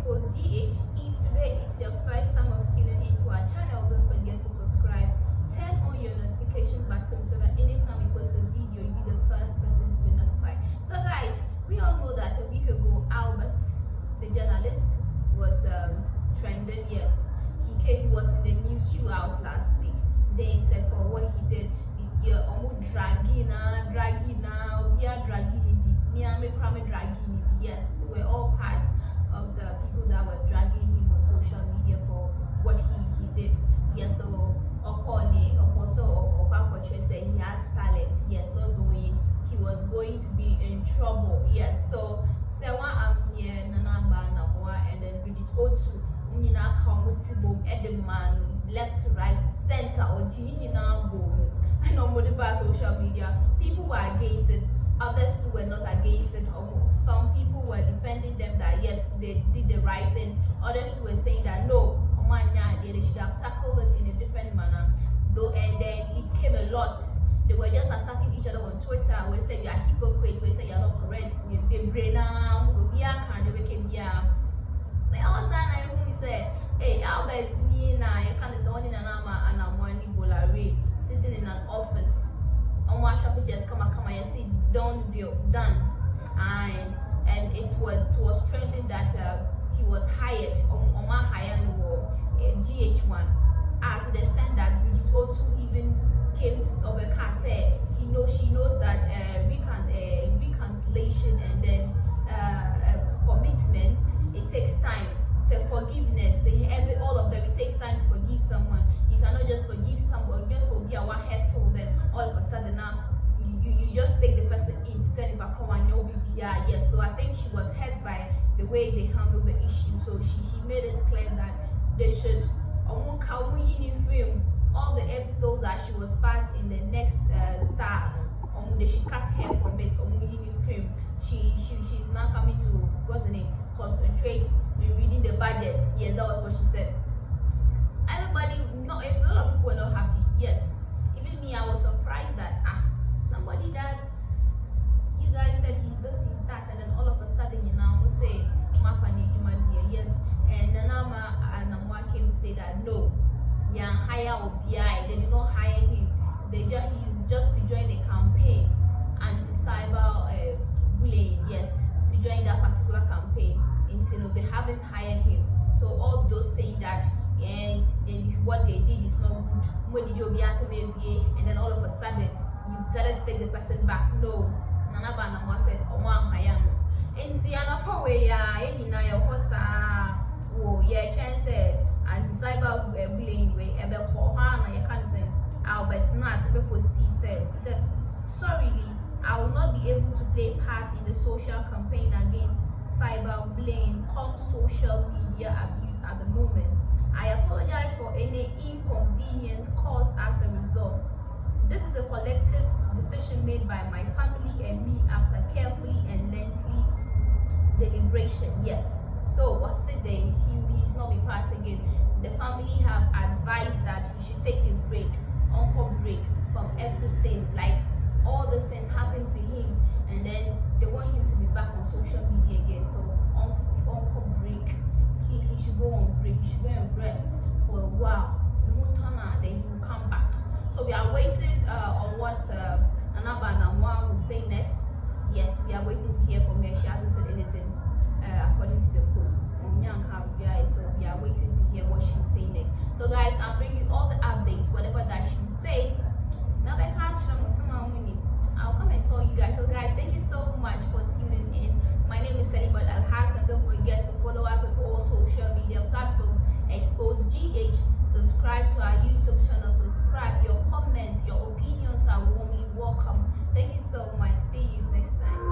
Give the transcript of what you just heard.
Xposed GH. If today is your first time of tuning into our channel, don't forget to subscribe. Turn on your notification button so that anytime we post a video, you'll be the first person to be notified. So guys, we all know that a week ago, Albert, the journalist, was trending. Yes, he was in the news throughout last week. They said for what he did, you're almost dragging now, we are dragging dragging. Yes, we're all part of the people that were dragging him on social media for what he did. Yes, so said he has talent. Yes, not knowing he was going to be in trouble. Yes, so Serwaa Amihere, Nana Aba Anamaoh, and then Bridget Otoo, left, right, center, or and on the social media, people were against it, others too were not against it. Some people were defending them that yes, they did the right thing, others too were saying that no, they should have tackled it in a different manner. Though, and then it came a lot. They were just attacking each other on Twitter. We say you are hypocrite, we say you are not correct, we say, hey, Albert, you can't say one in Aba Anamaoh, Bola, sitting in an office. On one shop, just come and see, done deal, done. And it was trending that he was hired on my hire GH1. To the extent that Bridget Otoo even came to Sh0cked, said she knows that reconciliation and then commitment, it takes time. So forgiveness, all of them, it takes time to forgive someone. You cannot just forgive someone, just will be our head so then all of a sudden now you just take the person in, send it back home and you'll be yes. So I think she was hurt by the way they handled the issue. So she made it clear that they should all the episodes that she was part in the next star, they should cut her from it. She's now coming to what's the name? Concentrate in reading the budgets. Yeah, that was what she said. Everybody, a lot of people were not happy. Yes, even me, I was surprised that somebody that you guys said he's this, he's that, and then all of a sudden you now say yes, and Nana Aba Anamaoh came to say that no, hire OBI, they did not hire him. He's just to join the campaign anti-cyber bullying. Yes, to join that particular campaign. Until they haven't hired him. So all those saying that and what they did is not good. And then all of a sudden you decided to take the person back. No, Nana Aba Anamaoh said, and see can say anti-cyber bullying way you can't say Albert not said sorry, I will not be able to play part in the social campaign against cyber bullying come social media abuse at the moment. I apologize for any inconvenience caused as a result. This is a collective decision made by my family and me after carefully and lengthy deliberation. Yes. So what's it there? He's not be part again. The family have advised that he should take a break, uncle break from everything. Like all those things happened to him, and then they want him to be back on social media again. So uncle break. He should go on break. He should go and rest for a while. He won't turn out, then he will come back. So we are waiting on what Nana Aba Anamaoh will say next. Yes, we are waiting to hear from her. She hasn't said anything. According to the post, so we are waiting to hear what she'll say next. So guys, I'll bring you all the updates, whatever that she'll say. I'll come and tell you guys. So guys, thank you so much for tuning in. My name is Serwaa Amihere. Don't forget to follow us on all social media platforms. Xposed GH. Subscribe to our YouTube channel. Subscribe. Your comments, your opinions are warmly welcome. Thank you so much. See you next time.